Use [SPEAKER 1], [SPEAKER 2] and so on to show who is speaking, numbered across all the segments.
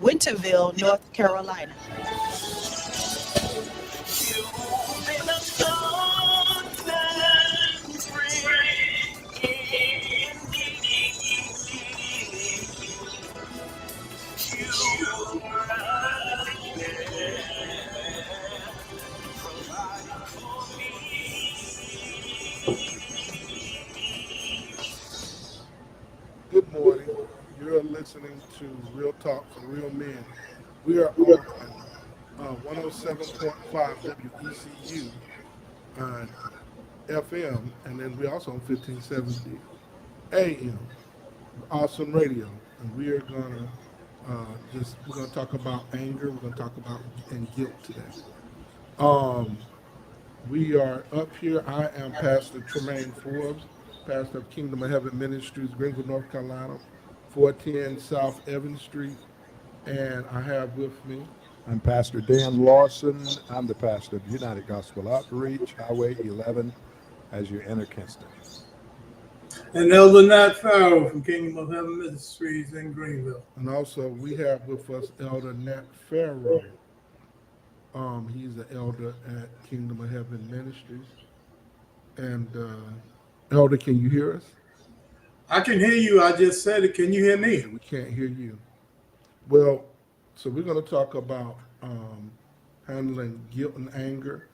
[SPEAKER 1] Winterville, North Carolina.
[SPEAKER 2] You've been a constant friend indeed. You were right there, providing for me.
[SPEAKER 3] Good morning. You're listening to Real Talk for Real Men. We are on 107.5 WECU on FM, and then we're also on 1570 AM, Awesome Radio. And we are gonna we're gonna talk about anger. We're gonna talk about and guilt today. Um, we are up here. I am Pastor Tremaine Forbes, pastor of Kingdom of Heaven Ministries, Greenville, North Carolina, 410 South Evans Street. And I have with me,
[SPEAKER 4] I'm Pastor Dan Lawson. I'm the pastor of United Gospel Outreach, Highway 11, as you enter Kinston.
[SPEAKER 5] And Elder Nat Farrow from Kingdom of Heaven Ministries in Greenville.
[SPEAKER 3] and also we have with us Elder Nat Farrow. He's the elder at Kingdom of Heaven Ministries. And Elder, can you hear us?
[SPEAKER 5] I can hear you. I just said it. Can you hear me?
[SPEAKER 3] Okay, we can't hear you. Well, so we're going to talk about handling guilt and anger.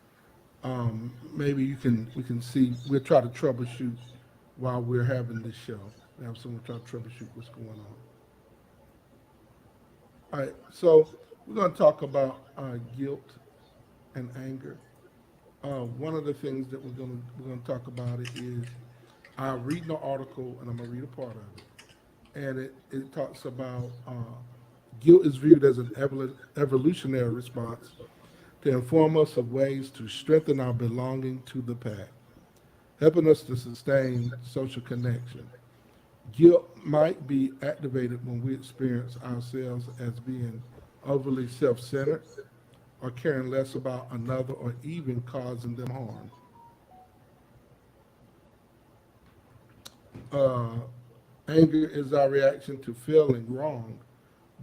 [SPEAKER 3] Maybe we can see, we'll try to troubleshoot while we're having this show. We have someone try to troubleshoot what's going on. All right, so we're going to talk about guilt and anger. One of the things that we're going to talk about it is I'm reading an article and I'm going to read a part of it, and it talks about guilt is viewed as an evolutionary response to inform us of ways to strengthen our belonging to the pack, helping us to sustain social connection. Guilt might be activated when we experience ourselves as being overly self-centered or caring less about another or even causing them harm. Uh, Anger is our reaction to feeling wronged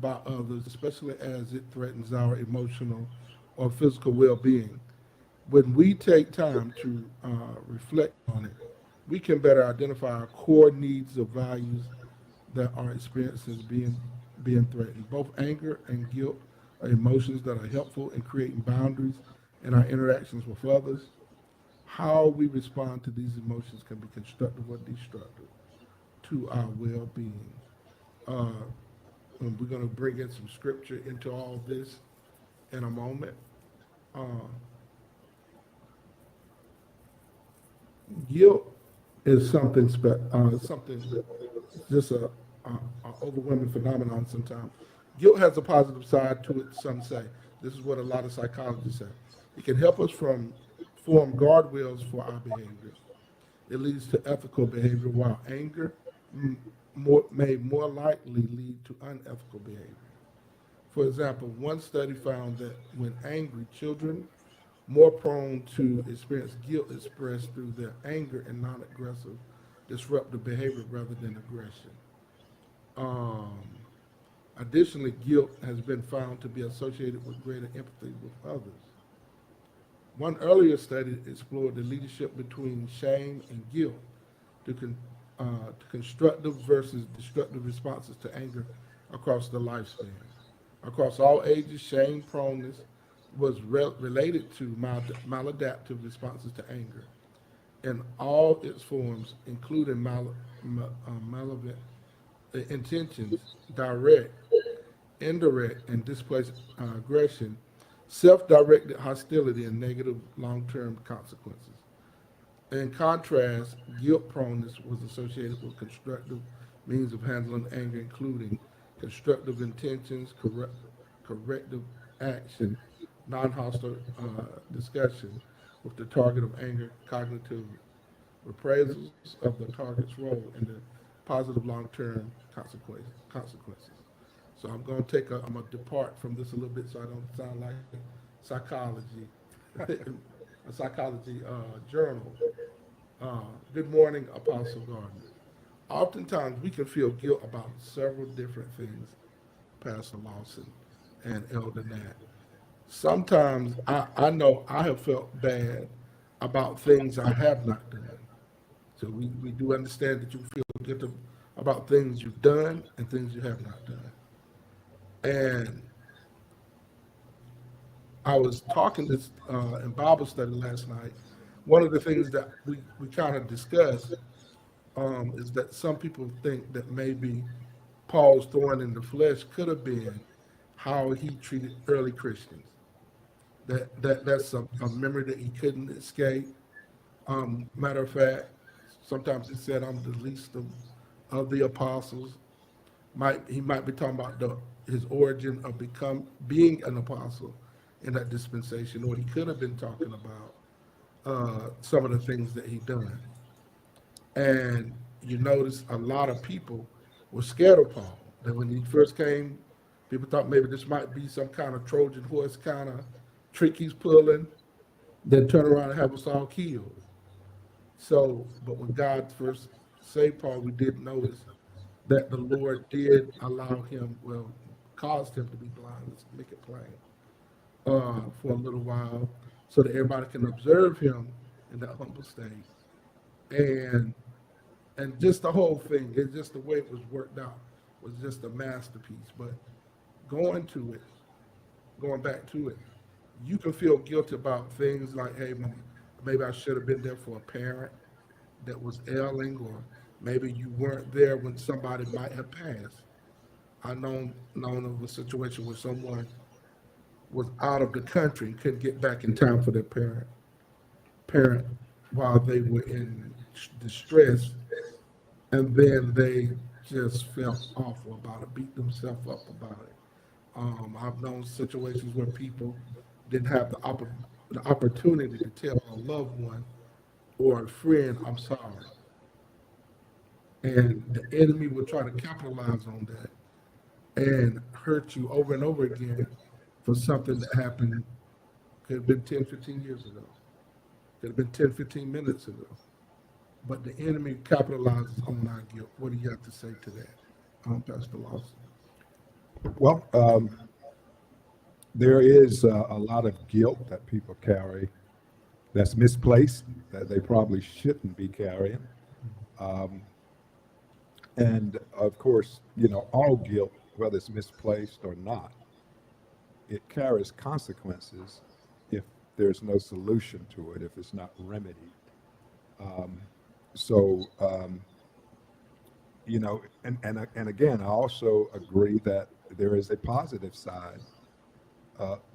[SPEAKER 3] by others, especially as it threatens our emotional or physical well-being. When we take time to reflect on it, we can better identify our core needs or values that are experienced as being threatened. Both anger and guilt are emotions that are helpful in creating boundaries in our interactions with others. How we respond to these emotions can be constructive or destructive to our well-being. Uh, and we're going to bring in some scripture into all this in a moment. Uh, Guilt is something just a overwhelming phenomenon sometimes. Guilt has a positive side to it, some say. This is what a lot of psychologists say. It can help us form guardrails for our behavior. It leads to ethical behavior, while anger may more likely lead to unethical behavior. For example, one study found that when angry, children more prone to experience guilt expressed through their anger and non-aggressive, disruptive behavior rather than aggression. Um, Additionally, guilt has been found to be associated with greater empathy with others. One earlier study explored the leadership between shame and guilt to, to constructive versus destructive responses to anger across the lifespan. Across all ages, shame proneness was related to maladaptive responses to anger in all its forms, including malevolent intentions, direct, indirect, and displaced aggression, self-directed hostility, and negative long-term consequences. In contrast, guilt proneness was associated with constructive means of handling anger, including constructive intentions, corrective action, non-hostile discussion with the target of anger, cognitive reprisals of the target's role in the positive long-term consequences. So I'm gonna depart from this a little bit so I don't sound like psychology, a psychology journal. Good morning, Apostle Gardner. Oftentimes we can feel guilt about several different things. Pastor Lawson and Elder Nat. Sometimes I know I have felt bad about things I have not done. So we do understand that you feel guilty about things you've done and things you have not done. And I was talking this in Bible study last night. One of the things that we kind of discussed is that some people think that maybe Paul's thorn in the flesh could have been how he treated early Christians. That's a memory that he couldn't escape. Matter of fact, sometimes he said, "I'm the least of the apostles." He might be talking about his origin of being an apostle in that dispensation, or he could have been talking about some of the things that he done. And you notice a lot of people were scared of Paul. That when he first came, people thought maybe this might be some kind of Trojan horse kind of trick he's pulling, then turn around and have us all killed. So, but when God first saved Paul, we did notice that the Lord did allow him, well, caused him to be blind. Let's make it plain, for a little while, so that everybody can observe him in that humble state. And just the whole thing, it's just the way it was worked out was just a masterpiece. But going to it, going back to it, you can feel guilty about things like, hey, maybe I should have been there for a parent that was ailing, or maybe you weren't there when somebody might have passed. I known of a situation where someone was out of the country and couldn't get back in time for their parent while they were in distress, and then they just felt awful about it, beat themselves up about it. I've known situations where people didn't have the opportunity to tell a loved one or a friend, "I'm sorry." And the enemy will try to capitalize on that and hurt you over and over again for something that happened, could have been 10, 15 years ago, could have been 10, 15 minutes ago. But the enemy capitalizes on our guilt. What do you have to say to that, Pastor Lawson?
[SPEAKER 4] Well, there is a lot of guilt that people carry that's misplaced, that they probably shouldn't be carrying. And of course, all guilt, whether it's misplaced or not, it carries consequences if there's no solution to it, if it's not remedied. So, and again, I also agree that there is a positive side.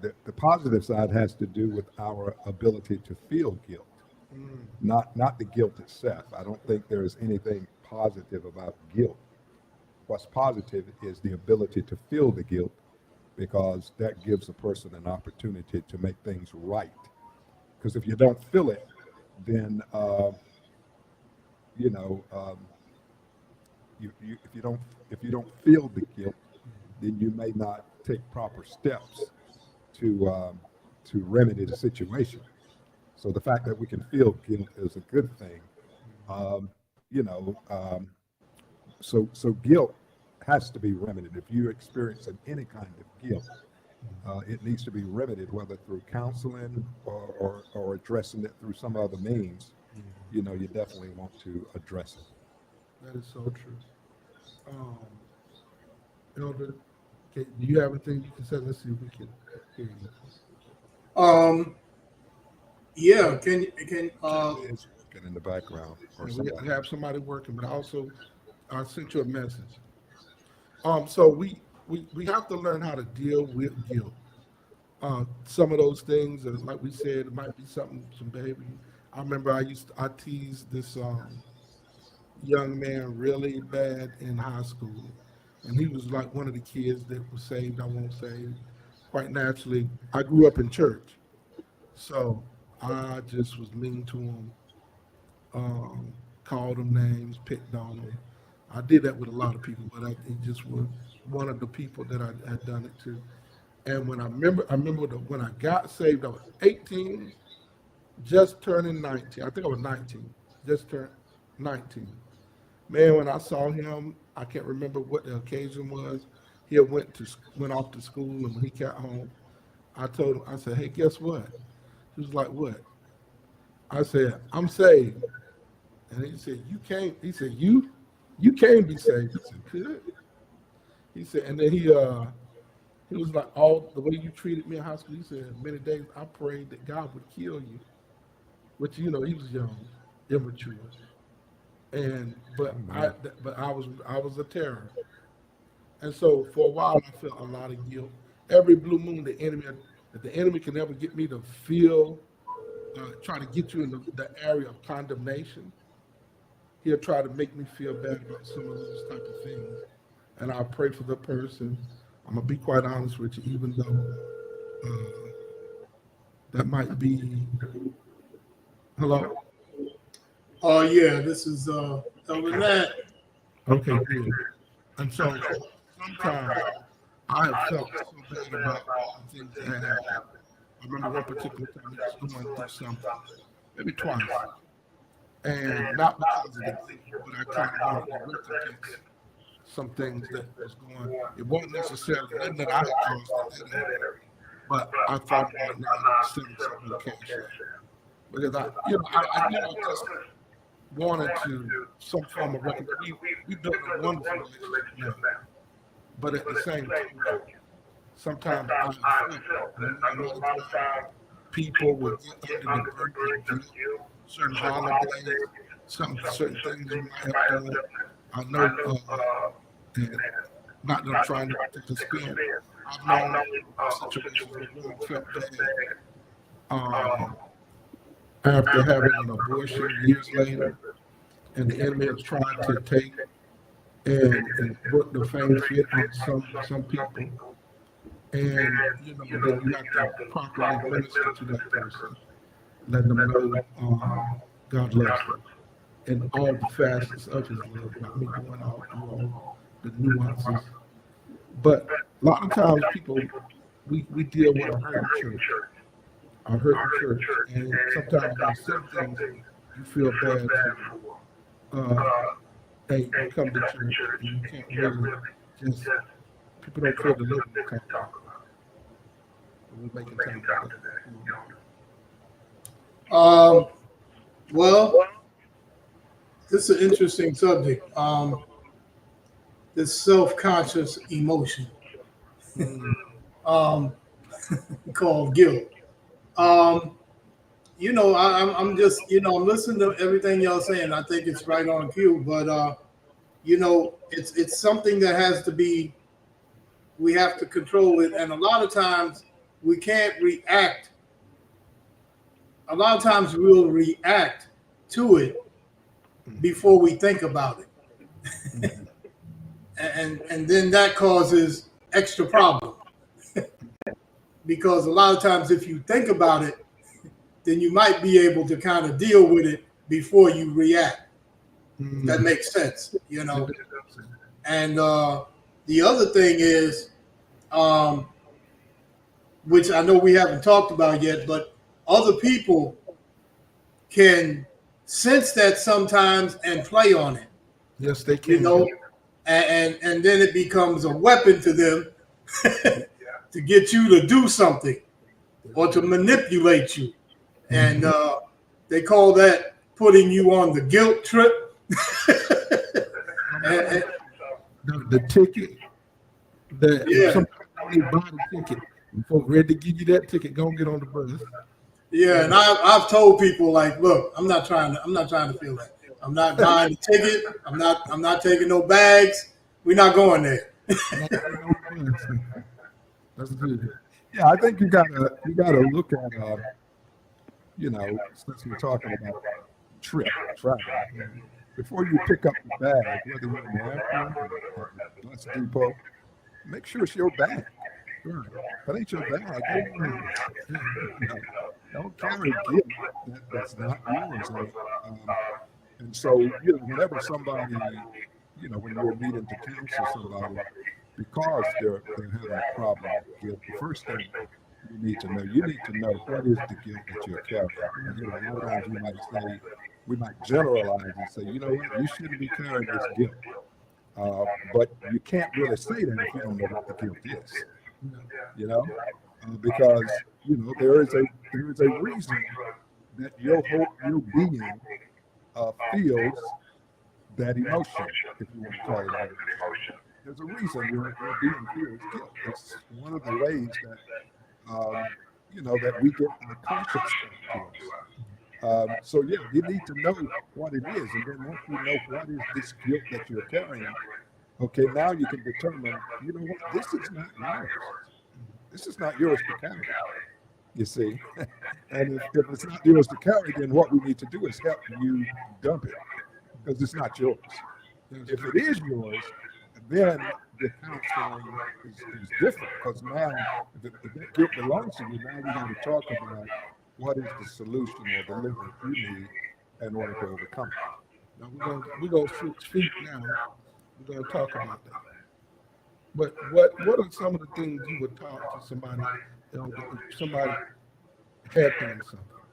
[SPEAKER 4] The positive side has to do with our ability to feel guilt, not the guilt itself. I don't think there is anything positive about guilt. What's positive is the ability to feel the guilt, because that gives a person an opportunity to make things right. Because if you don't feel it, then if you don't feel the guilt, then you may not take proper steps to remedy the situation. So the fact that we can feel guilt is a good thing. So guilt has to be remedied. If you're experiencing any kind of guilt, it needs to be remedied, whether through counseling or addressing it through some other means. You definitely want to address it.
[SPEAKER 3] That is so true. Elder, do you have anything you can say? Let's see if we can hear you.
[SPEAKER 5] Yeah, can
[SPEAKER 4] It's working in the background or
[SPEAKER 3] We
[SPEAKER 4] something.
[SPEAKER 3] have somebody working, but also I sent you a message. So we have to learn how to deal with guilt. Some of those things, like we said, it might be some behavior. I remember I teased this young man really bad in high school, and he was like one of the kids that was saved. I won't say. Quite naturally, I grew up in church, so I just was mean to him, called him names, picked on him. I did that with a lot of people, but he just was one of the people that I had done it to. And when I remember when I got saved, I was 18, just turning 19. I think I was 19, just turned 19. Man, when I saw him, I can't remember what the occasion was, he had went off to school, and when he got home, I told him, I said, "Hey, guess what?" He was like, "What?" I said, "I'm saved." And he said, "You can't." He said, "You can't be saved." I said, "Could?" He said, and then he was like, "All the way you treated me in high school." He said, "Many days I prayed that God would kill you," which he was young, immature, and but I was a terror, and so for a while I felt a lot of guilt. Every blue moon, if the enemy can ever get me to feel, try to get you in the area of condemnation, he'll try to make me feel bad about some of those type of things. And I'll pray for the person. I'm gonna be quite honest with you, even though that might be hello.
[SPEAKER 5] Oh yeah, this is Elder Nat.
[SPEAKER 3] Okay, good. And so sometimes I have felt so bad about the things that happened. I remember one particular time I was going through something, maybe twice, and not because of the guilt, but I kind of wanted to recompense some things that was going. It wasn't necessarily nothing that I had caused in that area, but I thought about now sending something to cash out because I just wanted to some form of recognition. We built a wonderful relationship now, but at the same time, sometimes I feel a lot of times people will get under the burden of guilt, certain holidays, certain things you might have done. I know, and not that I'm trying to take a spin. I've known situations where women felt bad after having an abortion years later, and the enemy has tried to take and put the fame fit on some people. And then you have to properly minister to that person, let them know God loves them and all the facets of His love, not me going out through all the nuances. But a lot of times people we deal with a hurting church, and sometimes there's some things you feel bad for. Hey, you come to church and you can't really just people don't feel the living to talk about. We're making time for that.
[SPEAKER 5] Well, this is an interesting subject. This self-conscious emotion called guilt. I'm just, I'm listening to everything y'all saying. I think it's right on cue, but it's something that has to be. We have to control it, and a lot of times we can't react. A lot of times we'll react to it before we think about it, and then that causes extra problem. Because a lot of times, if you think about it, then you might be able to kind of deal with it before you react. That makes sense, And the other thing is, which I know we haven't talked about yet, but other people can sense that sometimes and play on it.
[SPEAKER 3] Yes, they can.
[SPEAKER 5] And then it becomes a weapon to them to get you to do something or to manipulate you. And they call that putting you on the guilt trip.
[SPEAKER 3] The ticket that somebody buy the ticket before ready to give you that ticket, go and get on the bus.
[SPEAKER 5] Yeah, and I've told people like, look, I'm not trying to feel that. I'm not buying the ticket. I'm not taking no bags. We're not going there.
[SPEAKER 3] That's good.
[SPEAKER 4] Yeah, I think you gotta look at since we're talking about travel, before you pick up the bag, whether you're in the airport or bus depot, make sure it's your bag. Right. If it ain't your bag, don't carry guilt that's not yours. And so, whenever somebody, when you're needing to counsel somebody, because they're having a problem with guilt, the first thing you need to know what is the guilt that you're carrying. A lot of times we might generalize and say, you shouldn't be carrying this guilt. But you can't really say that if you don't know what the guilt is, you know, because there is a reason that your being feels that emotion, if you want to call it an emotion. There's a reason your being feels guilt. It's one of the ways that that we get our conscience to us. So yeah, you need to know what it is, and then once you know what is this guilt that you're carrying, okay, now you can determine, you know what, this is not yours. This is not yours to carry. You see, and if it's not yours to carry, then what we need to do is help you dump it, because it's not yours. If it is yours, then the counseling is different, because now if that guilt belongs to you, now we got to talk about what is the solution or deliverance you need in order to overcome it.
[SPEAKER 3] Now we're gonna switch feet now. We're gonna talk about that. But what are some of the things you would talk to somebody, if somebody had done something?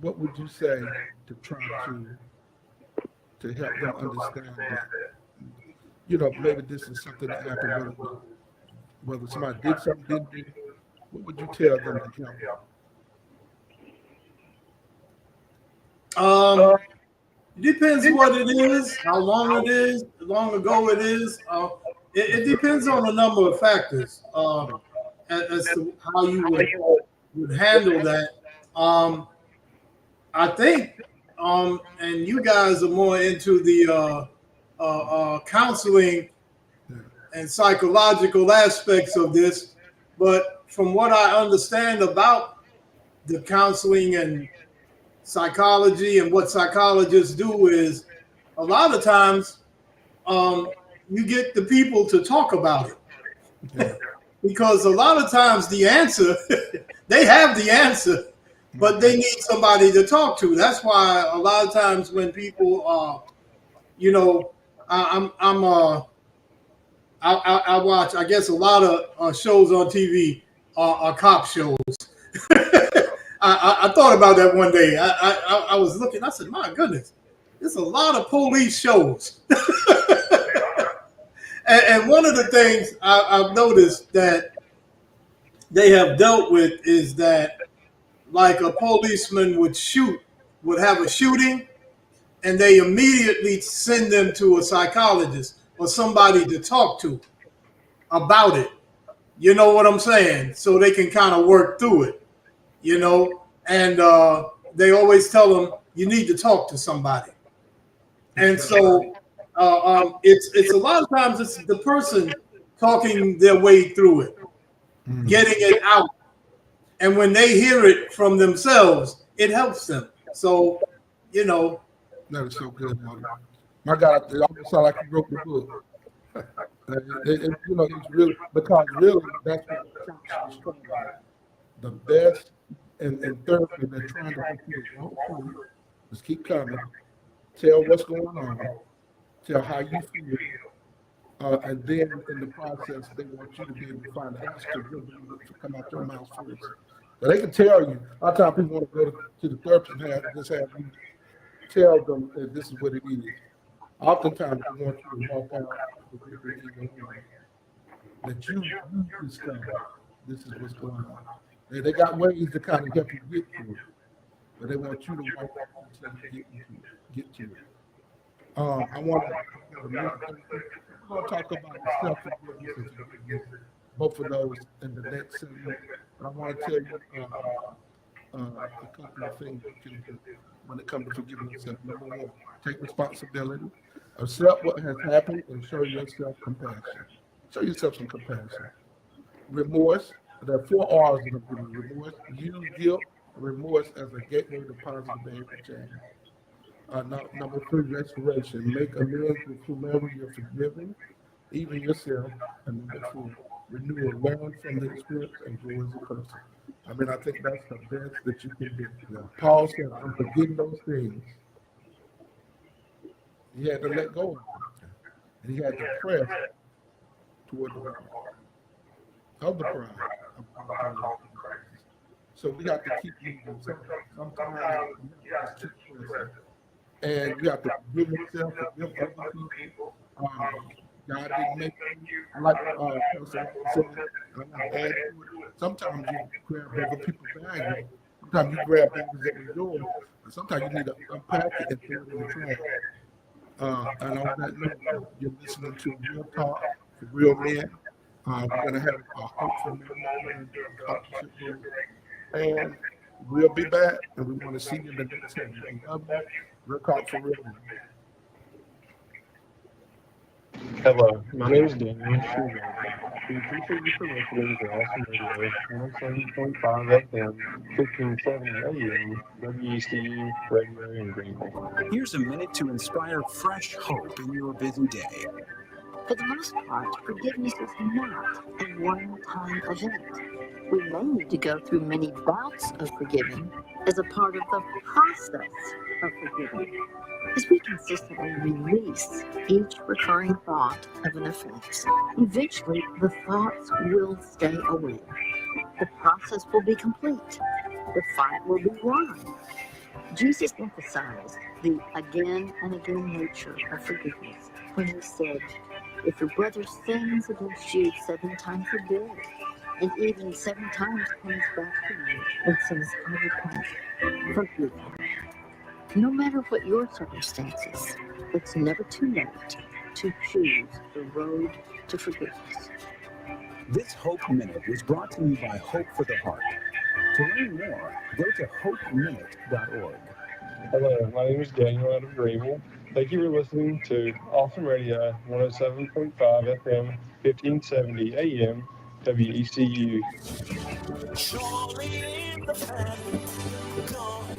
[SPEAKER 3] What would you say to try to help them understand that, maybe this is something that happened, whether somebody did something, didn't do? What would you tell them to help?
[SPEAKER 5] Depends what it is, how long it is, how long ago it is. It depends on a number of factors as to how you would handle that. I think, and you guys are more into the counseling and psychological aspects of this, but from what I understand about the counseling and psychology and what psychologists do is a lot of times you get the people to talk about it because a lot of times the answer they have the answer, but they need somebody to talk to. That's why a lot of times when people I watch, I guess, a lot of shows on TV are cop shows. I thought about that one day. I was looking. I said, "My goodness, there's a lot of police shows." and one of the things I've noticed that they have dealt with is that, like, a policeman would have a shooting, and they immediately send them to a psychologist or somebody to talk to about it. You know what I'm saying? So they can kind of work through it. And they always tell them you need to talk to somebody. And so it's a lot of times it's the person talking their way through it, getting it out. And when they hear it from themselves, it helps them. So,
[SPEAKER 3] That is so good, man. My God, it almost sounds like you wrote the book. It's really, because really that's what the church is trying to do. The best and therapy, they're trying to help you to walk through. Just keep coming. Tell what's going on. Tell how you feel. And then in the process, they want you to be able to find the answer to come out your mouth first. So they can tell you. A lot of times people want to go to the therapist and have you tell them that this is what it is. Oftentimes they want you to walk out that you discover this is what's going on. They got ways to kind of help you get through it, but they want you to walk out until you get to it. I want to talk about self-forgiveness, both of those in the next segment. But I want to tell you a couple of things you can do when it comes to forgiving yourself. Number one, take responsibility, accept what has happened, and show yourself compassion. Show yourself some compassion. Remorse. There are 4 R's in the remorse. Use guilt, remorse as a gateway to positive behavior change. Number 3, restoration. Make amends with whomever you're forgiving, even yourself. And number 4, renewal. Learn from the experience and grow as a person. I think that's the best that you can do. Paul said, I'm forgetting those things. He had to let go of them. And he had to press toward the mark of the prize. So we have to keep moving. Sometimes you have to keep pressing. And you have to forgive yourself, forgive other people. God didn't make you, like Pastor said, and I want to add to it. Sometimes you grab other people's baggage. Sometimes you grab things that were yours, but sometimes you need to unpack it and throw it in the trash. And on that note, you're listening to Real Talk for Real Men. We're going to have a hopeful man and we'll be back, and we want to see you in the next segment. We love you. Real Talk for Real Men.
[SPEAKER 6] Hello, my name is Daniel. We appreciate you for listening to Lawson Radio, 107.5 FM, 1570 AM, WECU Radio in Greenville.
[SPEAKER 7] Here's a minute to inspire fresh hope in your busy day.
[SPEAKER 8] For the most part, forgiveness is not a one-time event. We may need to go through many bouts of forgiving as a part of the process of forgiving. As we consistently release each recurring thought of an offense, eventually the thoughts will stay away. The process will be complete. The fight will be won. Jesus emphasized the again and again nature of forgiveness when he said, if your brother sins against you 7 times a day, and even 7 times comes back to you and says, I repent, forgive him. No matter what your circumstances, it's never too late to choose the road to forgiveness.
[SPEAKER 7] This Hope Minute was brought to you by Hope for the Heart. To learn more, go to hopeminute.org.
[SPEAKER 6] Hello, my name is Daniel out of Greenville. Thank you for listening to Awesome Radio, 107.5 FM, 1570 AM, WECU.
[SPEAKER 2] Surely in the family, God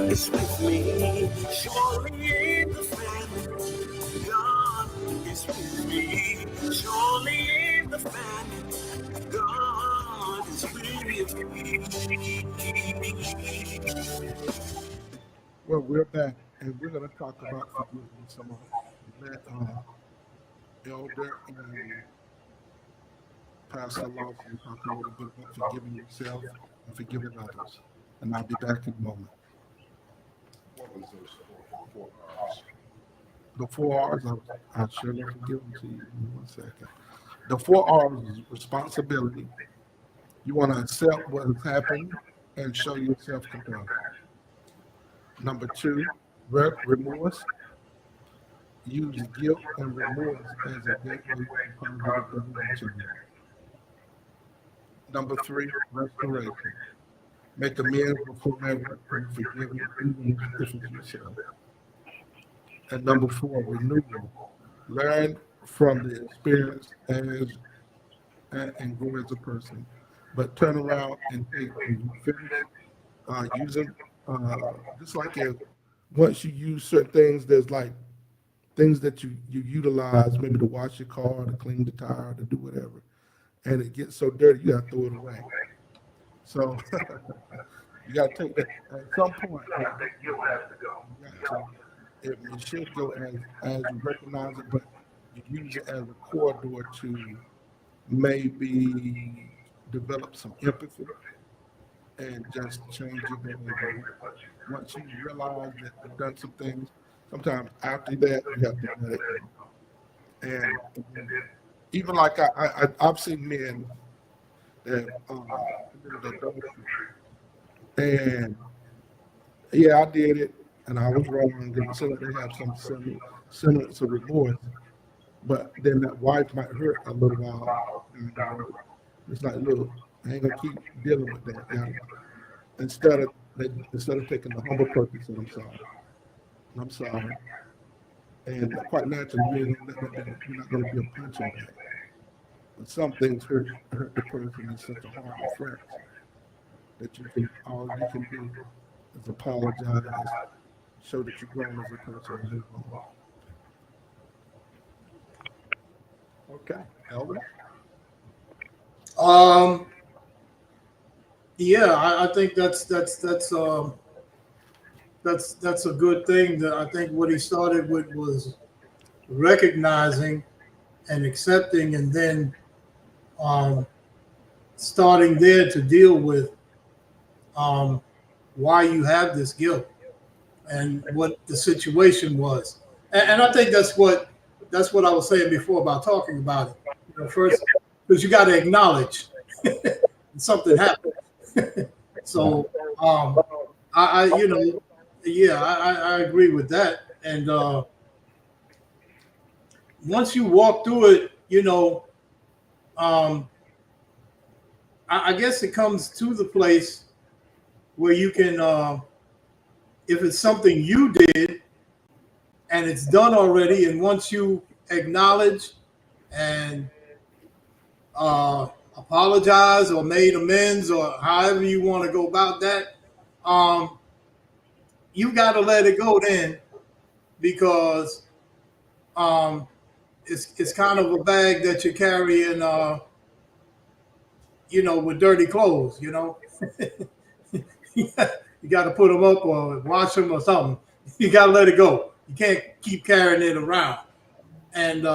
[SPEAKER 2] is with me. Surely in the family, God is with me. Surely in the family, God is with me.
[SPEAKER 3] Well, we're back, and we're going to talk about forgiveness. Some of that Elder and Pastor Lawson talk a little bit about forgiving yourself and forgiving others. And I'll be back in a moment.
[SPEAKER 4] What was those 4 R's?
[SPEAKER 3] The 4 R's, I'll surely forgive them to you in 1 second. The 4 R's is responsibility. You want to accept what has happened and show yourself compassion. Number 2, remorse. Use guilt and remorse as a gateway to positive change. Number 3, restoration. Make amends before ever and forgive even if it's yourself. And number 4, renewal. Learn from the experience and grow as a person. But turn around and take using just like once you use certain things, there's like things that you utilize, maybe to wash your car, to clean the tire, to do whatever, and it gets so dirty you gotta throw it away. So you gotta take that at some point. It should go as you recognize it, but you use it as a corridor to maybe develop some empathy and just change your behavior. Once you realize that you've done some things, sometimes after that you have to let it go. And even like I've seen men that committed adultery, and yeah, I did it, and I was wrong, and so they have some semblance of remorse, but then that wife might hurt a little while, and it's like, look, I ain't gonna keep dealing with that. You know? Instead of taking the humble purpose, and I'm sorry, and quite naturally, you're not gonna be a punching bag. But some things hurt the person in such a hard offense that all you can do is apologize, show that you're grown as a person, and move on.
[SPEAKER 4] Okay, Elder.
[SPEAKER 5] Yeah, I think that's a good thing. That I think what he started with was recognizing and accepting, and then starting there to deal with why you have this guilt and what the situation was. And I think that's what that's what I was saying before about talking about it. You know, first, because you got to acknowledge something happened. So, I you know, yeah, I agree with that. And once you walk through it, you know, I guess it comes to the place where you can, if it's something you did and it's done already, and once you acknowledge and apologize or made amends or however you want to go about that, you got to let it go then, because it's kind of a bag that you're carrying, you know, with dirty clothes, you know. You got to put them up or wash them or something. You got to let it go. You can't keep carrying it around. And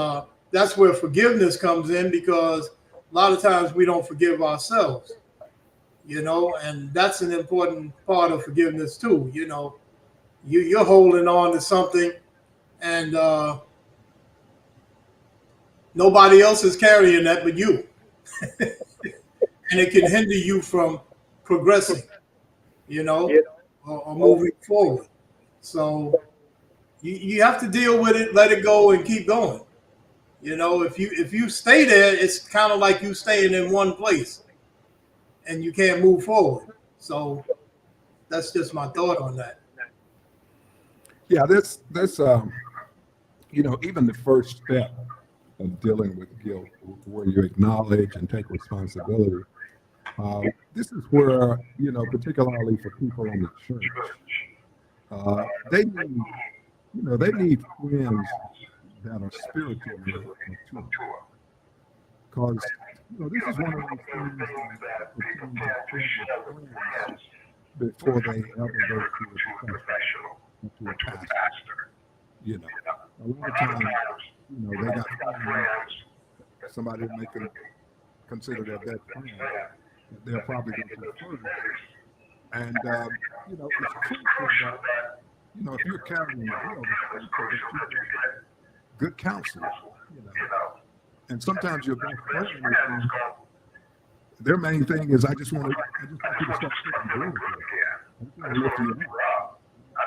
[SPEAKER 5] that's where forgiveness comes in, because a lot of times we don't forgive ourselves, you know, and that's an important part of forgiveness too. You know, you're holding on to something, and nobody else is carrying that but you. And it can hinder you from progressing, you know, or moving forward. So you have to deal with it, let it go, and keep going. You know, if you stay there, it's kind of like you staying in one place and you can't move forward. So that's just my thought on that.
[SPEAKER 4] Yeah, that's you know, even the first step of dealing with guilt, where you acknowledge and take responsibility. This is where, you know, particularly for people in the church, they need, you know, they need friends that are spiritually mature. Because, you know, this is one of those things that pertain to friends before they ever go to a professional, to a pastor. You know, a lot of times, you know, they got friends, somebody may consider their best friend, that they'll probably go to first. And, you know, it's crucial that, you know, if you're carrying a bill, it's crucial that you get good counsel, you know. And sometimes your best friend is, their main thing is, I just want you to stop putting guilt. I just want to lift you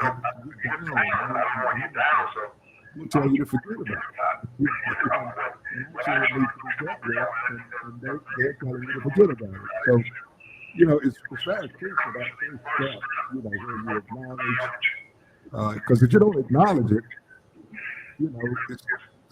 [SPEAKER 4] up. We'll tell you to forget about it. And actually, it needs to be dealt with, and they're telling you to forget about it. So, you know, it's very crucial that first step, you know, where you acknowledge, because if you don't acknowledge it, you know, it's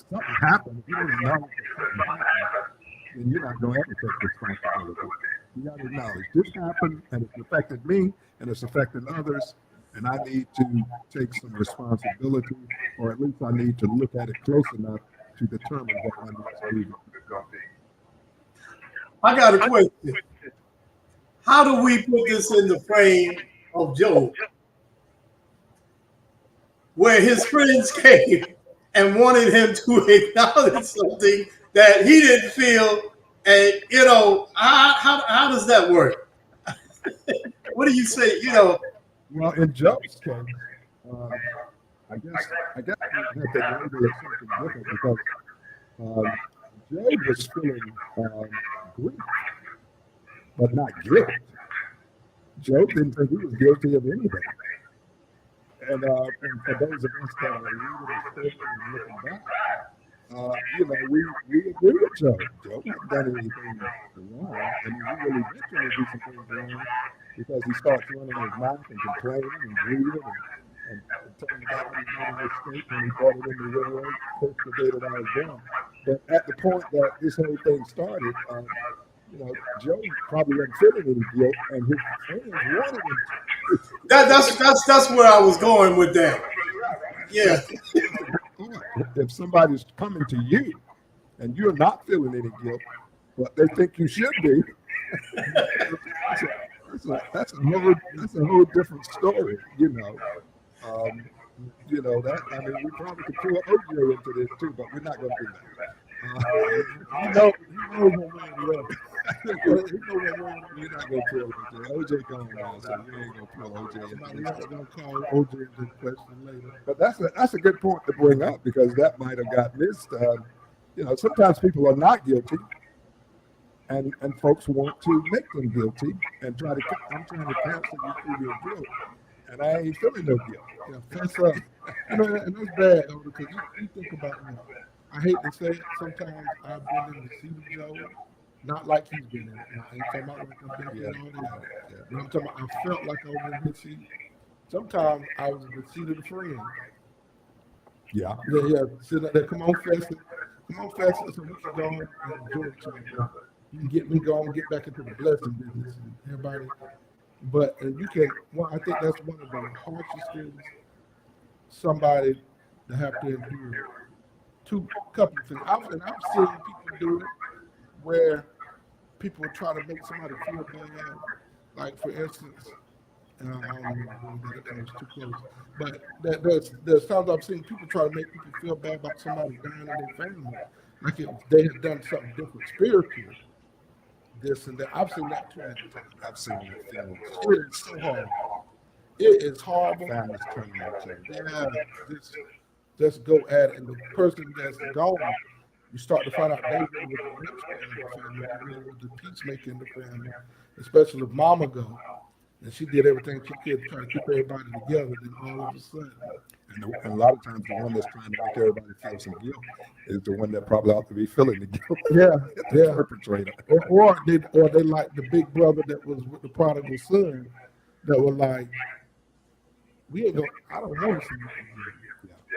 [SPEAKER 4] something happened. If you don't acknowledge that something happened, then you're not going to ever take responsibility. You got to acknowledge this happened, and it's affected me, and it's affected others, and I need to take some responsibility, or at least I need to look at it close enough to determine what my next move is going to be.
[SPEAKER 5] I got a question. How do we put this in the frame of Job, where his friends came and wanted him to acknowledge something that he didn't feel, and, you know, how does that work? What do you say, you know?
[SPEAKER 4] Well, in Job's case, I guess we have to label it something different, because Job was feeling grief, but not guilt. Job didn't think he was guilty of anything. And for those of us that are reading the story and looking back, you know, we agree with Job. Job hasn't done anything wrong. I mean, he really did try to do some things wrong, because he starts running his mouth and complaining and grieving and telling God he made a mistake when he brought it into the world, cursed the day that I was born. But at the point that this whole thing started, you know, Job probably wasn't feeling any guilt, and his friends wanted him to.
[SPEAKER 5] That's where I was going with that. Yeah.
[SPEAKER 4] If somebody's coming to you and you're not feeling any guilt, but they think you should be, that's a whole different story, you know. You know that. I mean, we probably could throw OJ into this too, but we're not going to do that. You know when we're in love. You're not gonna pull OJ. OJ gone now, so you ain't gonna pull OJ into
[SPEAKER 3] Somebody
[SPEAKER 4] this.
[SPEAKER 3] else gonna call OJ into question later.
[SPEAKER 4] But that's a good point to bring up because that might have got missed. Sometimes people are not guilty, and folks want to make them guilty and I'm trying to counsel you through your guilt, and I ain't feeling no guilt.
[SPEAKER 3] Yeah, fess up. And that's bad though, because you think about it. I hate to say it, sometimes I've been in the seat of Job, not like he's been in it. Now, I ain't talking about like I've been in all this. But I'm talking about I felt like I was in his seat. Sometimes I was in the seat of the friend.
[SPEAKER 4] Yeah.
[SPEAKER 3] Yeah. Sitting up there, come on, fess it. Come on, fess it, so we can go and enjoy each other. You can get me going, get back into the blessing business and everybody. But you can, I think that's one of the harshest things somebody to have to endure. Couple of things. I've seen people do it where people try to make somebody feel bad. Like, for instance, I don't know that it was too close, but there's times I've seen people try to make people feel bad about somebody dying in their family. Like if they had done something different spiritual. This and that. I've seen that too many times. I've seen that film. It is so horrible. It is horrible.
[SPEAKER 4] Families turning into
[SPEAKER 3] yeah, just go at it. And the person that's gone, you start to find out they really was the linchpin of the family. They really was the peacemaker in the family, especially if mama go. And she did everything she could to try to keep everybody together. Then all of a sudden,
[SPEAKER 4] and a lot of times the one that's trying to make everybody feel some guilt is the one that probably ought to be feeling the guilt. The perpetrator.
[SPEAKER 3] Or they like the big brother that was with the prodigal son that were like, we ain't gonna. I don't want to see you.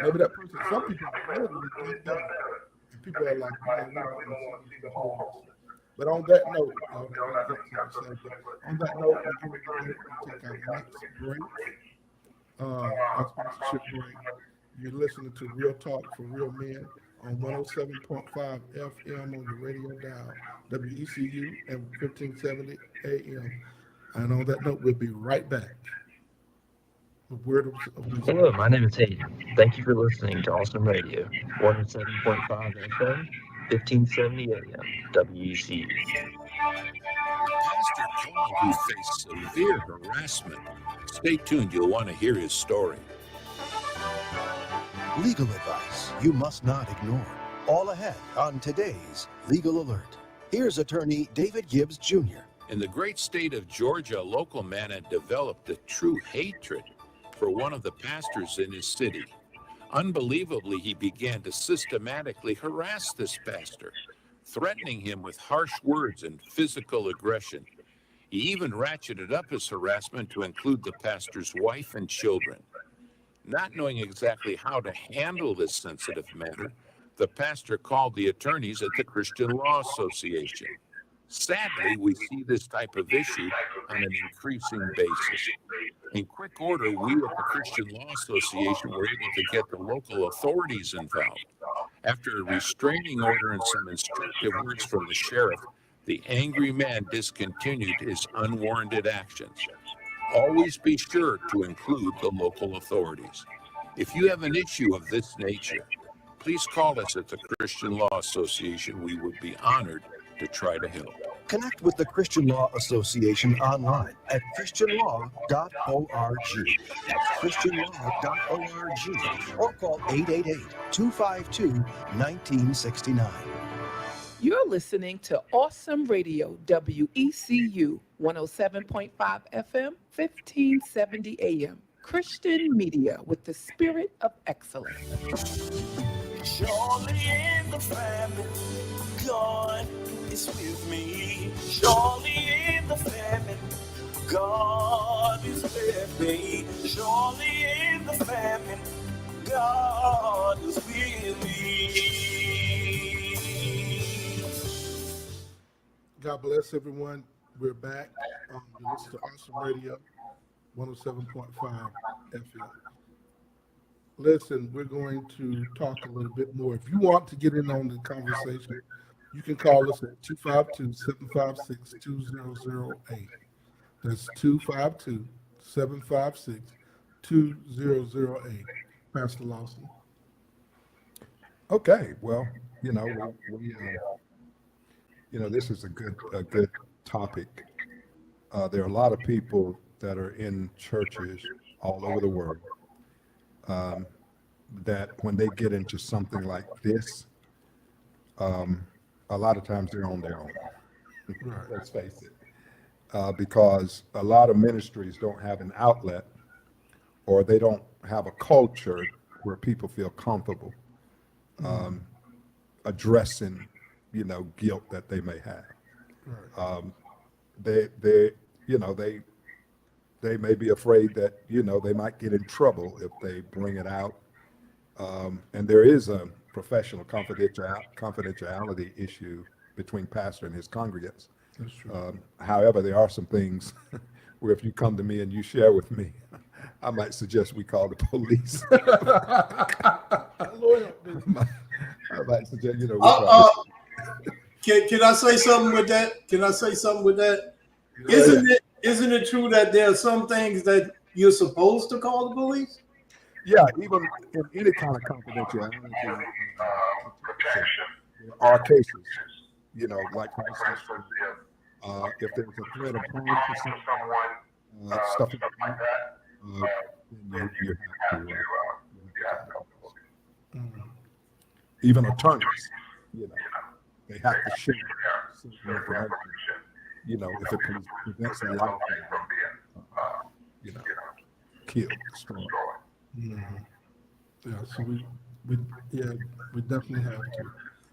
[SPEAKER 3] Maybe that person. Some people literally think that, and people are like, man, we don't want to see you. But on that note, we're going to take our next break. Our sponsorship break. You're listening to Real Talk for Real Men on 107.5 FM on your radio dial, WECU and 1570 AM. And on that note, we'll be right back.
[SPEAKER 9] Hello, my name is Hayden. Thank you for listening to Awesome Radio, 107.5 FM, 1570 AM, WECU.
[SPEAKER 10] Pastor Paul, who faced severe harassment. Stay tuned, you'll want to hear his story.
[SPEAKER 11] Legal advice you must not ignore. All ahead on today's Legal Alert. Here's attorney David Gibbs Jr.
[SPEAKER 10] In the great state of Georgia, a local man had developed a true hatred for one of the pastors in his city. Unbelievably, he began to systematically harass this pastor, threatening him with harsh words and physical aggression. He even ratcheted up his harassment to include the pastor's wife and children. Not knowing exactly how to handle this sensitive matter, the pastor called the attorneys at the Christian Law Association. Sadly, we see this type of issue on an increasing basis. In quick order, we at the Christian Law Association were able to get the local authorities involved. After a restraining order and some instructive words from the sheriff, the angry man discontinued his unwarranted actions. Always be sure to include the local authorities. If you have an issue of this nature, please call us at the Christian Law Association. We would be honored to try to help.
[SPEAKER 11] Connect with the Christian Law Association online at christianlaw.org. That's christianlaw.org. Or call 888-252-1969.
[SPEAKER 12] You're listening to Awesome Radio, WECU, 107.5 FM, 1570 AM. Christian media with the spirit of excellence.
[SPEAKER 2] Surely in the family, God is with me. Surely in the family, God is with me. Surely in the family, God is with me.
[SPEAKER 3] God bless everyone. We're back. You listen to Awesome Radio, 107.5 FM. Listen, we're going to talk a little bit more. If you want to get in on the conversation, you can call us at 252-756-2008. That's 252-756-2008. Pastor Lawson.
[SPEAKER 4] Okay, well, This is a good topic. There are a lot of people that are in churches all over the world that when they get into something like this, a lot of times they're on their own.
[SPEAKER 3] Right.
[SPEAKER 4] Let's face it. Because a lot of ministries don't have an outlet, or they don't have a culture where people feel comfortable addressing, guilt that they may have.
[SPEAKER 3] Right.
[SPEAKER 4] They may be afraid that they might get in trouble if they bring it out, and there is a professional confidentiality issue between pastor and his congregants.
[SPEAKER 3] That's true.
[SPEAKER 4] However, there are some things where if you come to me and you share with me, I might suggest we call the police.
[SPEAKER 3] Lord help me.
[SPEAKER 4] I might suggest,
[SPEAKER 5] Can I say something with that? Isn't it true that there are some things that you're supposed to call the police?
[SPEAKER 4] Yeah, even in any kind of confidentiality, there are cases, like for instance, if there's a threat of harm to someone, stuff like that, then you have to. Even attorneys, they have to share certain information. If it prevents a life from being, killed, destroyed.
[SPEAKER 3] Yeah, so we definitely have to.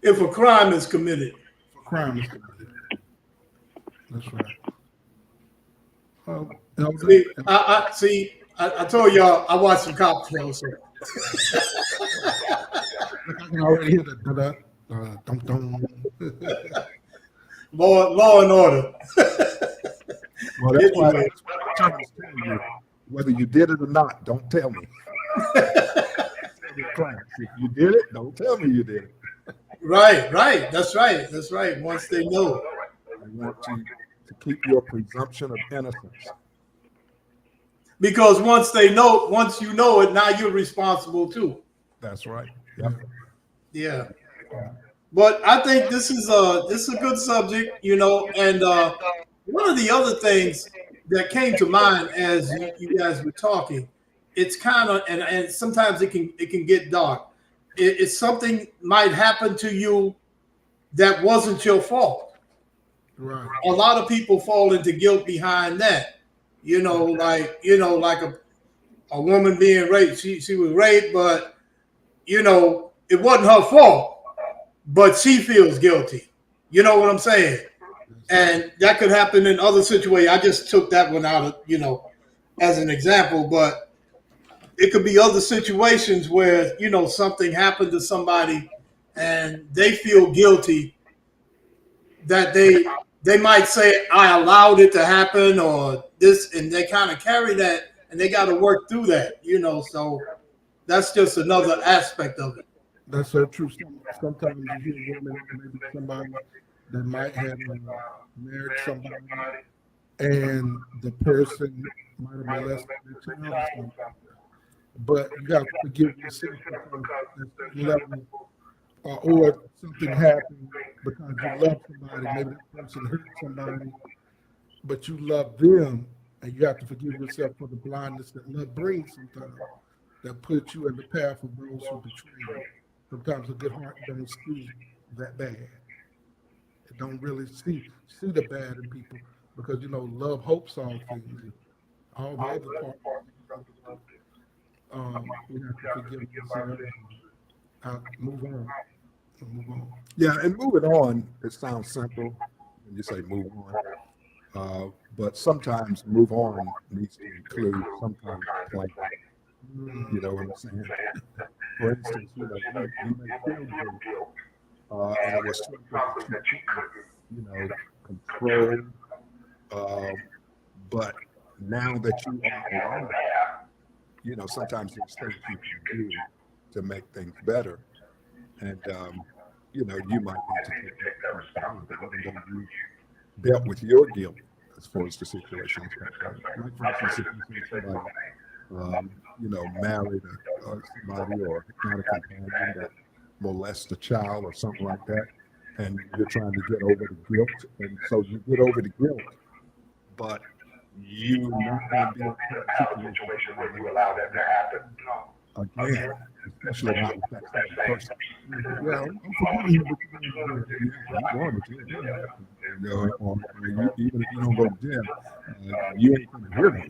[SPEAKER 5] If a crime is committed.
[SPEAKER 3] Crime is committed. That's right.
[SPEAKER 5] I told y'all I watched some cop shows. So.
[SPEAKER 3] I can already hear the dum.
[SPEAKER 5] Law and order.
[SPEAKER 4] Well, that's why attorneys tell you whether you did it or not. Don't tell me. If you did it, don't tell me you did it.
[SPEAKER 5] Right. That's right. Once they know.
[SPEAKER 4] I want you to keep your presumption of innocence.
[SPEAKER 5] Because once you know it, now you're responsible too.
[SPEAKER 4] That's right. Yep.
[SPEAKER 5] Yeah. But I think this is a good subject, and one of the other things that came to mind as you guys were talking, it's kind of and sometimes it can get dark. It's something might happen to you that wasn't your fault.
[SPEAKER 3] Right.
[SPEAKER 5] A lot of people fall into guilt behind that. Like a woman being raped. She was raped, but it wasn't her fault. But she feels guilty. You know what I'm saying? And that could happen in other situations. I just took that one out of, as an example, but it could be other situations where, something happened to somebody and they feel guilty that they might say, I allowed it to happen or this, and they kind of carry that and they got to work through that, so that's just another aspect of it.
[SPEAKER 3] That's so true. Sometimes you hear women, maybe somebody that might have married somebody, and the person might have molested their child or something. But you got to forgive yourself or something happened because you love somebody. Maybe that person hurt somebody, but you love them, and you have to forgive yourself for the blindness that love brings sometimes, that puts you in the path of those who betray you. Sometimes a good heart don't see that bad. It don't really see the bad in people because love hopes all things. All the other parts, we have to forgive ourselves and move on.
[SPEAKER 4] Yeah, and moving on, it sounds simple when you say move on, but sometimes move on needs to include some kind of plan. You know what I'm saying? For instance, you may feel guilt, and it was something that you control, but now that you are aware, sometimes there's things you can do to make things better, and you might need to take that down, but even though you dealt with your guilt as far as the situation is concerned. Like for instance, if you see somebody married somebody or had a companion that molests a child or something like that, and you're trying to get over the guilt, and so you get over the guilt, but you're not going to be in a situation where you allow that to happen again, especially not with that same person. Well, I'm forgiving you, but you're going to jail. Or even if you don't go to jail, you ain't going to hear that.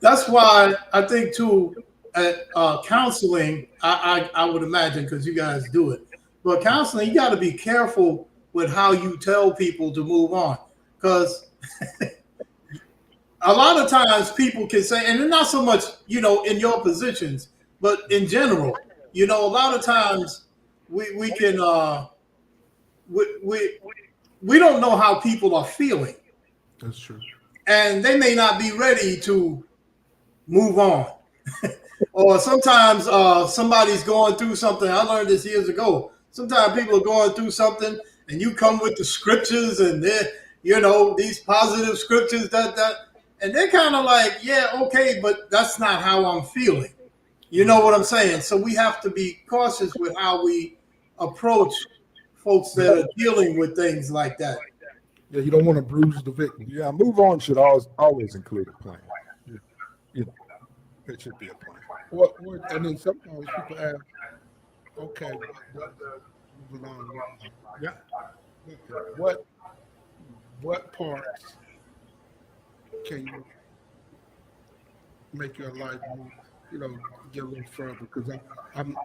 [SPEAKER 5] That's why I think too, at counseling, I would imagine, because you guys do it, but counseling, you got to be careful with how you tell people to move on, because a lot of times people can say, and it's not so much, in your positions, but in general, a lot of times we can, we don't know how people are feeling.
[SPEAKER 3] That's true.
[SPEAKER 5] And they may not be ready to move on. Or sometimes somebody's going through something. I learned this years ago. Sometimes people are going through something and you come with the scriptures and they're, these positive scriptures, and they're kind of like, yeah, okay, but that's not how I'm feeling. You know what I'm saying? So we have to be cautious with how we approach folks that are dealing with things like that.
[SPEAKER 3] Yeah, you don't want to bruise the victim.
[SPEAKER 4] Yeah, move on should always include a plan. It should be a plan.
[SPEAKER 3] And then sometimes people ask, okay, moving on. Yeah. What parts can you make your life move, get a little further? Because I'm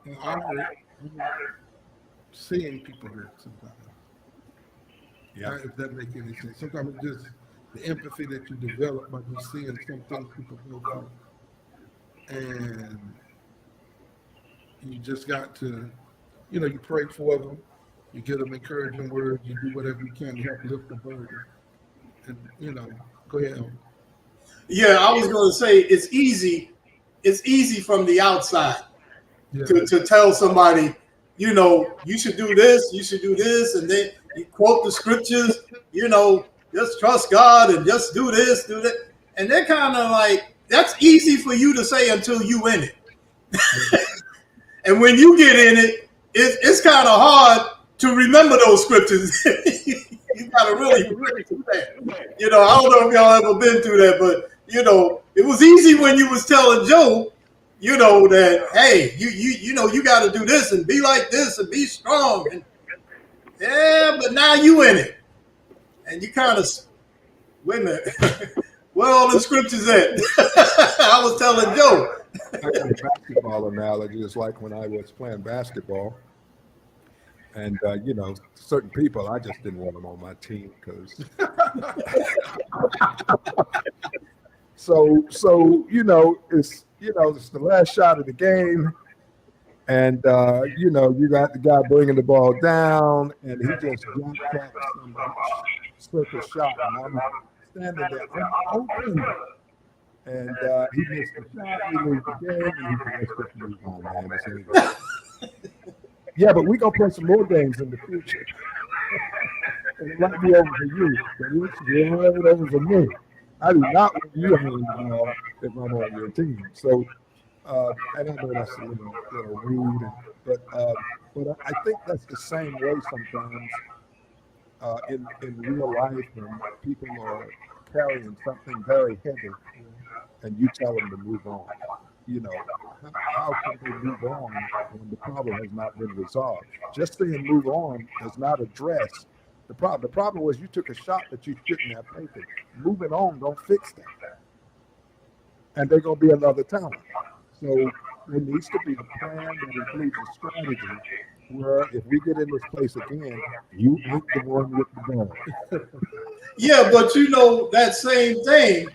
[SPEAKER 3] seeing people hurt sometimes. Yeah. If that makes any sense. Sometimes it's just the empathy that you develop by just seeing something people go through. And you just got to, you pray for them, you give them encouraging words, you do whatever you can to help lift the burden. And, go ahead.
[SPEAKER 5] Yeah, I was going to say it's easy from the outside to tell somebody, you should do this, and then you quote the scriptures, just trust God and just do this, do that. And they're kind of like, that's easy for you to say until you in it. And when you get in it, it's kind of hard to remember those scriptures. You got to really do that. I don't know if y'all ever been through that, but, it was easy when you was telling Joe, that, hey, you got to do this and be like this and be strong. And yeah, but now you in it. And you kind of, wait a minute, where all the scriptures at? I was telling Joe.
[SPEAKER 4] I got a basketball analogy. It's like when I was playing basketball. And, certain people, I just didn't want them on my team because. So it's the last shot of the game. And, you got the guy bringing the ball down and he just jump taps some circle shot. And I'm standing there, I'm open. And he missed the shot, we lose the game, and he said, let's just move on, man. Yeah, but we're going to play some more games in the future. And it might be over for you, but it's over for me. I do not want you having the ball if I'm on your team. So, and I know that's a little rude, but I think that's the same way sometimes in real life when people are carrying something very heavy and you tell them to move on. How can they move on when the problem has not been resolved? Just saying move on does not address the problem. The problem was you took a shot that you shouldn't have taken. Moving on don't fix that. And there's going to be another time. So there needs to be a plan that includes a strategy where if we get in this place again, you ain't the one with the ball.
[SPEAKER 5] Yeah, but that same thing,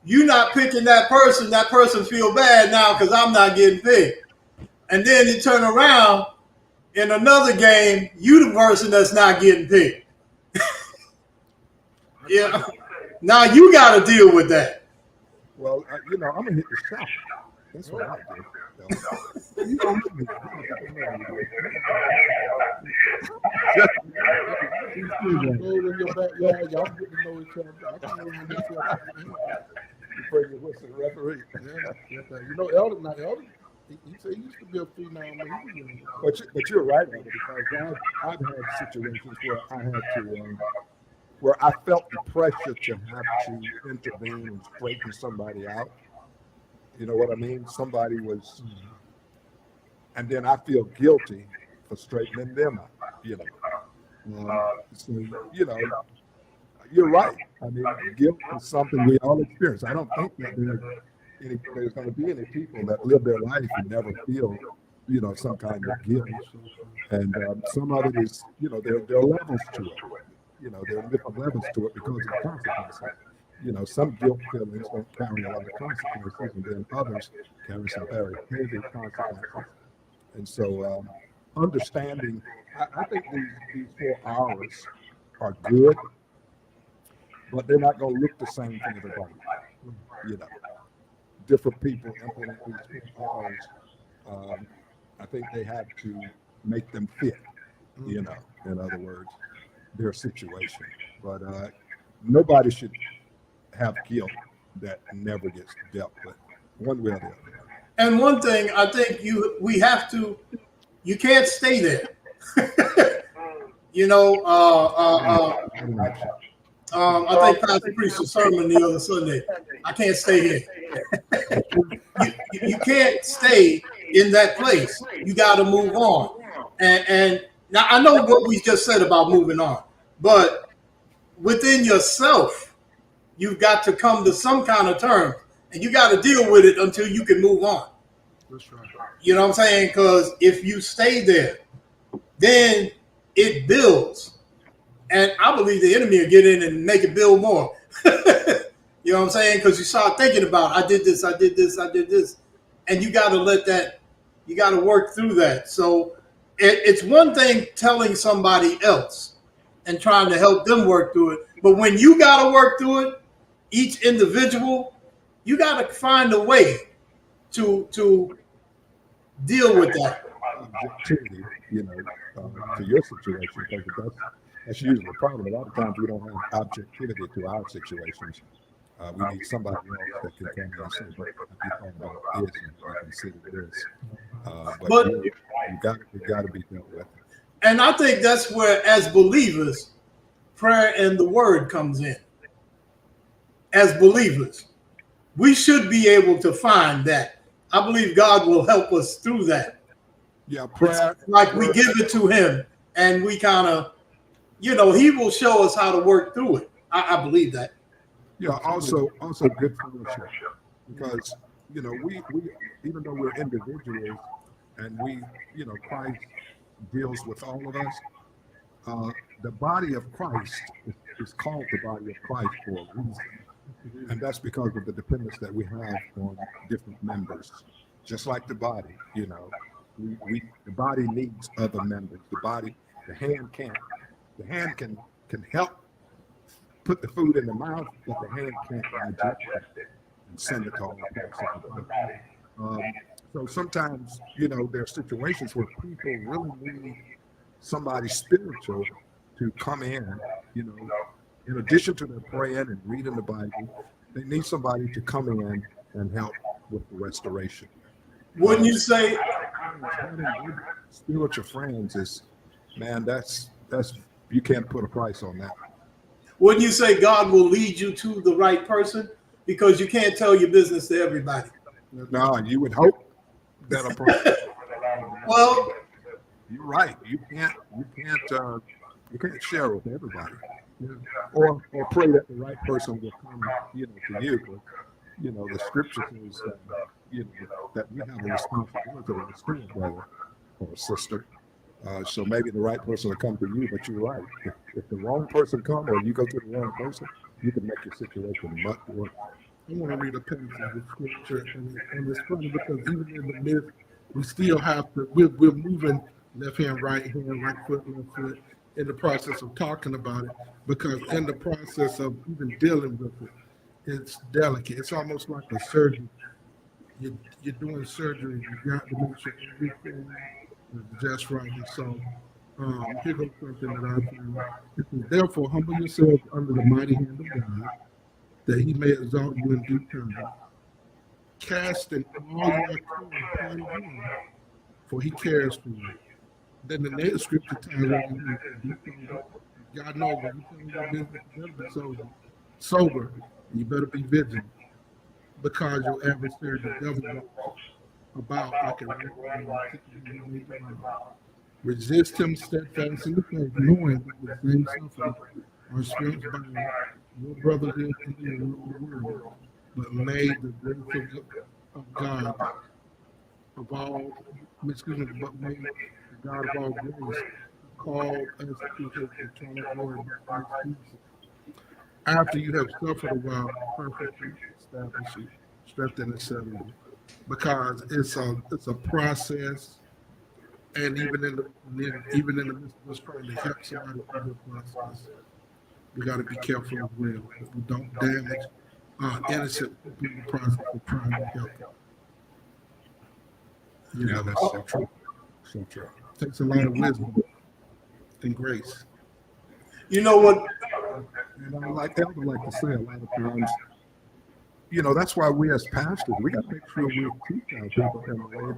[SPEAKER 5] you not picking that person feel bad now because I'm not getting picked. And then you turn around in another game, you the person that's not getting picked. Yeah. Now you got to deal with that.
[SPEAKER 4] Well, I'm going to hit the shot. That's what I do. You don't let me.
[SPEAKER 3] Y'all get to know each other. I can know when you feel you play your whistle, the referee. Elder He said he used to be a phenom.
[SPEAKER 4] But you're right, Eddie, because I've had situations where I had to, where I felt the pressure to have to intervene and straighten somebody out. You know what I mean? Somebody was, and then I feel guilty for straightening them out. You know, so you know, you're right. I mean, guilt is something we all experience. I don't think that there's going to be any people that live their life and never feel, you know, some kind of guilt. And some of it is, you know, there are levels to it. You know, there are different levels to it because of the consequences. You know, some guilt feelings don't carry a lot of consequences, and then others carry some very heavy consequences. And so, understanding, I think these 4 hours are good, but they're not going to look the same for everybody. You know, different people implement these 4 hours. I think they have to make them fit, you know, in other words, their situation. But nobody should have guilt that never gets dealt with, one way or the other.
[SPEAKER 5] And one thing I think you can't stay there. You know, I think Pastor preached a sermon the other Sunday. I can't stay here. you can't stay in that place. You got to move on. And now I know what we just said about moving on, but within yourself, you've got to come to some kind of terms, and you got to deal with it until you can move on.
[SPEAKER 3] That's right.
[SPEAKER 5] You know what I'm saying? Because if you stay there, then it builds. And I believe the enemy will get in and make it build more. You know what I'm saying? Because you start thinking about, I did this. And you got to let that, you got to work through that. So it's one thing telling somebody else and trying to help them work through it. But when you got to work through it, each individual, you got to find a way to deal with that.
[SPEAKER 4] Objectivity, you know, to your situation, because that's usually the problem. A lot of times we don't have objectivity to our situations. We need somebody else that can come in and say, "But you thought about this and you consider this." But you got to be dealt with.
[SPEAKER 5] And I think that's where, as believers, prayer and the word comes in. As believers, we should be able to find that. I believe God will help us through that.
[SPEAKER 4] Yeah, prayer.
[SPEAKER 5] Like we give it to him and we kind of, you know, he will show us how to work through it. I believe that.
[SPEAKER 4] Yeah, also good fellowship, because, you know, we even though we're individuals and we, you know, Christ deals with all of us, the body of Christ is called the body of Christ for a reason. And that's because of the dependence that we have on different members. Just like the body, you know, the body needs other members. The hand can help put the food in the mouth, but the hand can't digest it and send it to all parts of the body. So sometimes, you know, there are situations where people really need somebody spiritual to come in, you know, in addition to their praying and reading the Bible, they need somebody to come in and help with the restoration.
[SPEAKER 5] Wouldn't you say
[SPEAKER 4] spiritual friends is, man, that's you can't put a price on that.
[SPEAKER 5] Wouldn't you say God will lead you to the right person? Because you can't tell your business to everybody.
[SPEAKER 4] No, you would hope that a person.
[SPEAKER 5] Well,
[SPEAKER 4] you're right. You can't share with everybody. Or pray that the right person will come, you know, to you. But, you know, the scripture says you know, that we have a responsibility to restore a brother or a sister. So maybe the right person will come to you, but you're right. If the wrong person comes or you go to the wrong person, you can make your situation much worse.
[SPEAKER 3] I want to read a passage of scripture, and it's funny because even in the midst, we still have to, we're moving left hand, right foot, left foot, in the process of talking about it, because in the process of even dealing with it, it's delicate. It's almost like a surgery. You're doing surgery, you got to make sure everything is just right. And so here goes something that I found. It says, therefore, humble yourselves under the mighty hand of God, that he may exalt you in due time. casting all your care upon him, for he cares for you. Then the next scripture tells you, God knows when you tell your business, you better be sober. You better be vigilant, because your adversary, the devil, walks about like a roaring lion. Resist him steadfast in the faith, knowing that the same suffering are experienced by your brothers in the world. But may the grace of God of all, but may the God of all grace call us to his eternal glory by Christ Jesus. After you have suffered a while, perfectly establish you, strengthen and settle you. Because it's a process, and even in the midst of us trying to help somebody through the process, we got to be careful as well that we don't damage innocent people in the process of trying to help them.
[SPEAKER 4] Yeah, that's so true. So true.
[SPEAKER 3] It takes a lot of wisdom and grace.
[SPEAKER 5] You know what?
[SPEAKER 4] And I like Elder like to say a lot of times, that's why we as pastors, we got to make sure we teach our people in a way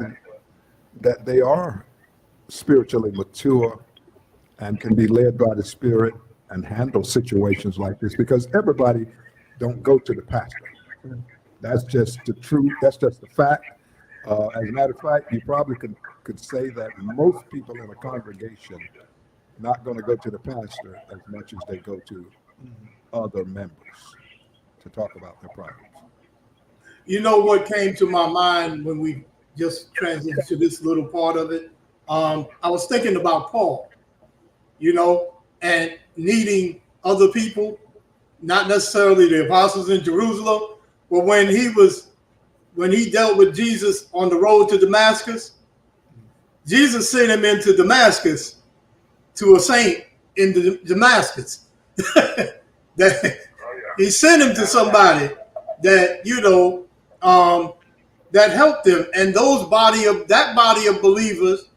[SPEAKER 4] that they are spiritually mature and can be led by the Spirit and handle situations like this, because everybody don't go to the pastor. That's just the truth. That's just the fact. As a matter of fact, you probably could say that most people in a congregation not going to go to the pastor as much as they go to other members to talk about their problems.
[SPEAKER 5] You know what came to my mind when we just transitioned to this little part of it? I was thinking about Paul, and needing other people, not necessarily the apostles in Jerusalem, but when he dealt with Jesus on the road to Damascus, Jesus sent him into Damascus to a saint in Damascus. That he sent him to somebody that that helped him, and that body of believers,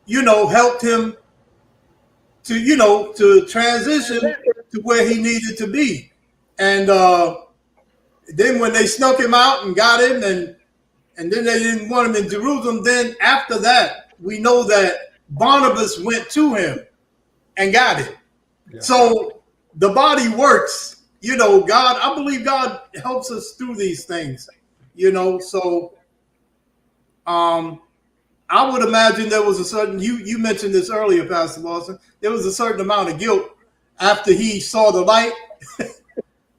[SPEAKER 5] helped him to transition to where he needed to be. And then when they snuck him out and got him, and then they didn't want him in Jerusalem, then after that, we know that Barnabas went to him and got him. Yeah. So the body works. God, I believe God helps us through these things, so I would imagine there was a certain, you mentioned this earlier, Pastor Lawson, there was a certain amount of guilt after he saw the light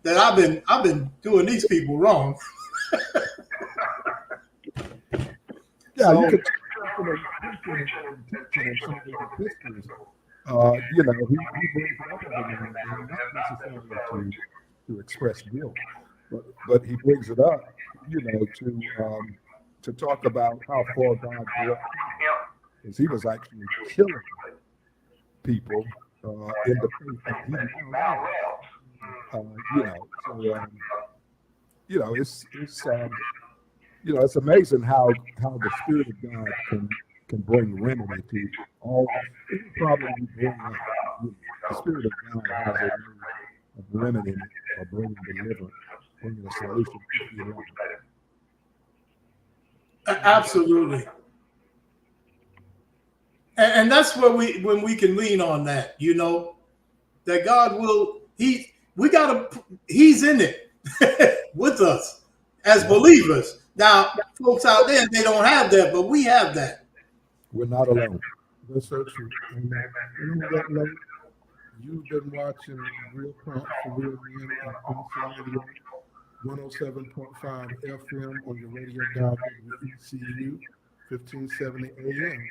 [SPEAKER 5] that I've been doing these people wrong.
[SPEAKER 4] Yeah, you could he brings it up every now and then, not necessarily to express guilt, but he brings it up, to talk about how far God brought him, because he was actually killing people in the faith that he it's amazing how the Spirit of God can bring remedy to all any problem you bring up. The Spirit of God has a way of remedying it or bringing deliverance, bringing a solution if you want it.
[SPEAKER 5] Absolutely. And that's where when we can lean on that, that God will, he's in it with us as believers. Now, folks out there, they don't have that, but we have that.
[SPEAKER 4] We're not alone.
[SPEAKER 3] That's so true. And you've been watching Real Talk for Real Men on Awesome Radio, 107.5 FM on your radio dial ECU, 1570 AM.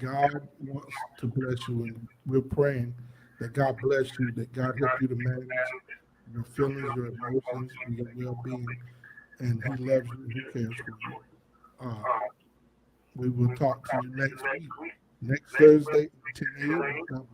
[SPEAKER 3] God wants to bless you, and we're praying that God bless you, that God help you to manage your feelings, your emotions, and your well-being, and He loves you and He cares for you. We will talk to you next week, next Thursday, 10 a.m.